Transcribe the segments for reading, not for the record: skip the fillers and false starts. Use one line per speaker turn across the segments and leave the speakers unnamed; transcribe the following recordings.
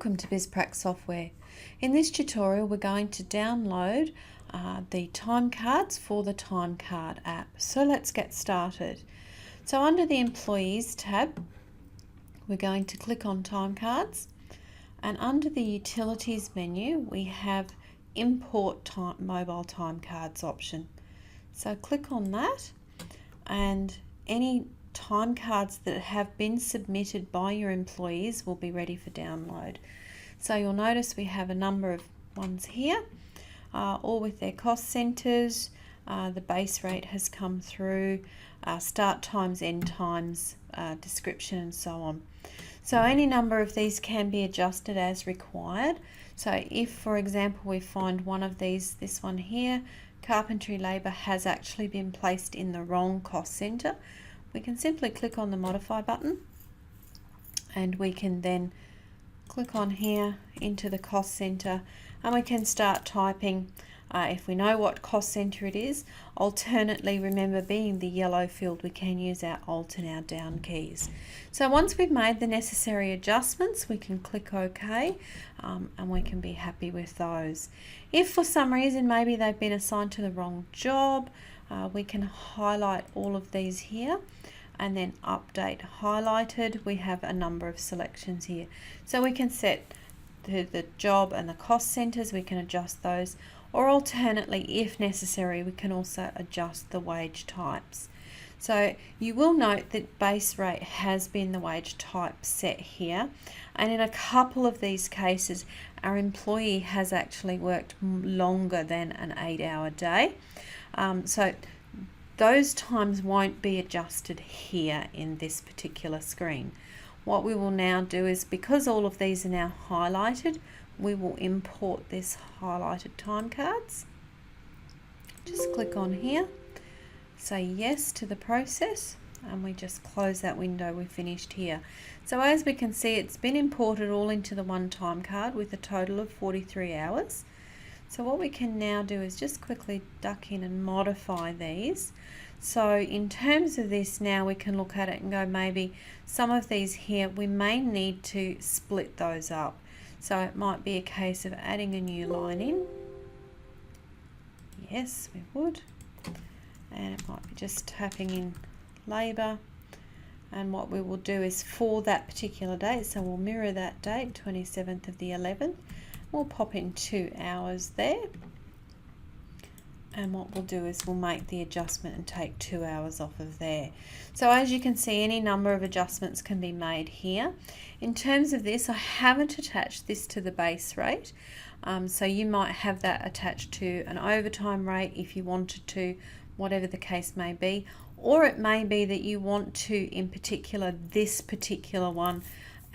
Welcome to Bizprac software. In this tutorial we're going to download the time cards for the time card app. So let's get started. So under the Employees tab we're going to click on Time Cards, and under the Utilities menu we have Import Mobile Time Cards option. So click on that, and any time cards that have been submitted by your employees will be ready for download. So you'll notice we have a number of ones here, all with their cost centres. The base rate has come through, start times, end times, description and so on. So any number of these can be adjusted as required. So if, for example, we find one of these, this one here, carpentry labour has actually been placed in the wrong cost centre, we can simply click on the modify button, and we can then click on here into the cost centre, and we can start typing if we know what cost centre it is. Alternately, remember, being the yellow field, we can use our Alt and our down keys. So once we've made the necessary adjustments, we can click OK, and we can be happy with those. If for some reason maybe they've been assigned to the wrong job, we can highlight all of these here and then update highlighted. We have a number of selections here, so we can set the job and the cost centres, we can adjust those, or alternately, if necessary, we can also adjust the wage types. So you will note that base rate has been the wage type set here, and in a couple of these cases our employee has actually worked longer than an 8-hour day. So those times won't be adjusted here in this particular screen. What we will now do is, because all of these are now highlighted, we will import this highlighted time cards. Just click on here, say yes to the process, and we just close that window. We finished here. So as we can see, it's been imported all into the one time card with a total of 43 hours. So what we can now do is just quickly duck in and modify these. So in terms of this, now we can look at it and go, maybe some of these here we may need to split those up. So it might be a case of adding a new line in. Yes, we would. And it might be just tapping in labour. And what we will do is, for that particular date, so we'll mirror that date, 27th of the 11th. We'll pop in 2 hours there, and what we'll do is we'll make the adjustment and take 2 hours off of there. So as you can see, any number of adjustments can be made here. In terms of this, I haven't attached this to the base rate, so you might have that attached to an overtime rate if you wanted to, whatever the case may be, or it may be that you want to, in particular, this particular one,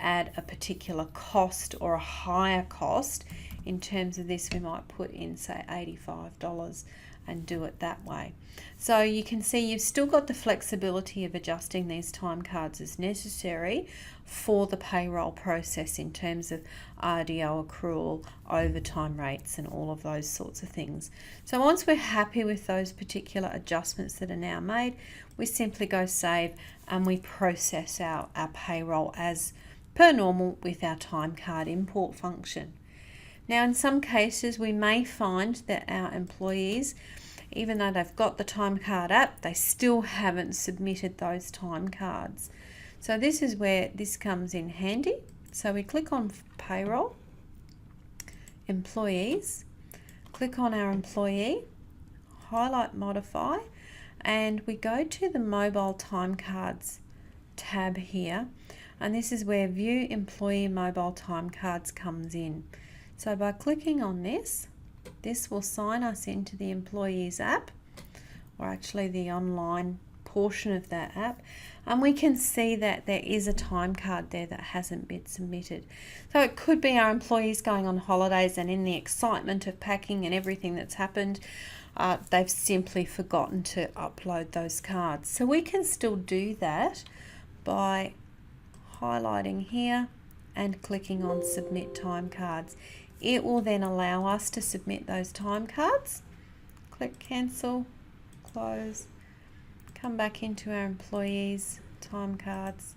add a particular cost or a higher cost. In terms of this, we might put in, say, $85 and do it that way. So you can see you've still got the flexibility of adjusting these time cards as necessary for the payroll process in terms of RDO accrual, overtime rates, and all of those sorts of things. So once we're happy with those particular adjustments that are now made, we simply go save and we process our payroll as per normal with our time card import function. Now in some cases we may find that our employees, even though they've got the time card app, they still haven't submitted those time cards. So this is where this comes in handy. So we click on payroll, employees, click on our employee, highlight modify, and we go to the mobile time cards tab here. And this is where View Employee Mobile Time Cards comes in. So by clicking on this, this will sign us into the Employees app, or actually the online portion of that app, and we can see that there is a time card there that hasn't been submitted. So it could be our employees going on holidays, and in the excitement of packing and everything that's happened, they've simply forgotten to upload those cards. So we can still do that by highlighting here and clicking on submit time cards. It will then allow us to submit those time cards. Click cancel, close, come back into our employees time cards,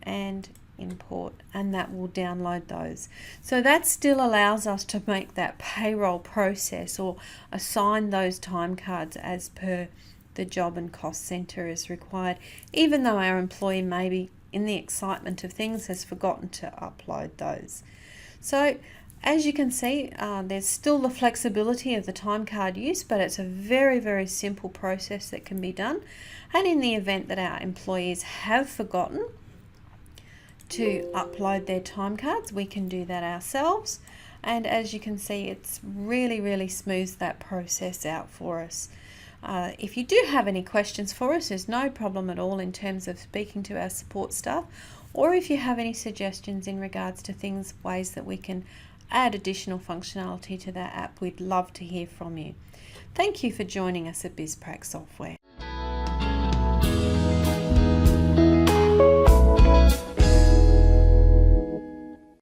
and import, and that will download those. So that still allows us to make that payroll process or assign those time cards as per the job and cost centre is required, even though our employee maybe in the excitement of things has forgotten to upload those. So as you can see, there's still the flexibility of the time card use, but it's a very, very simple process that can be done. And in the event that our employees have forgotten to upload their time cards, we can do that ourselves. And as you can see, it's really, really smooths that process out for us. If you do have any questions for us, there's no problem at all in terms of speaking to our support staff, or if you have any suggestions in regards to things, ways that we can add additional functionality to that app, we'd love to hear from you. Thank you for joining us at Bizprac Software.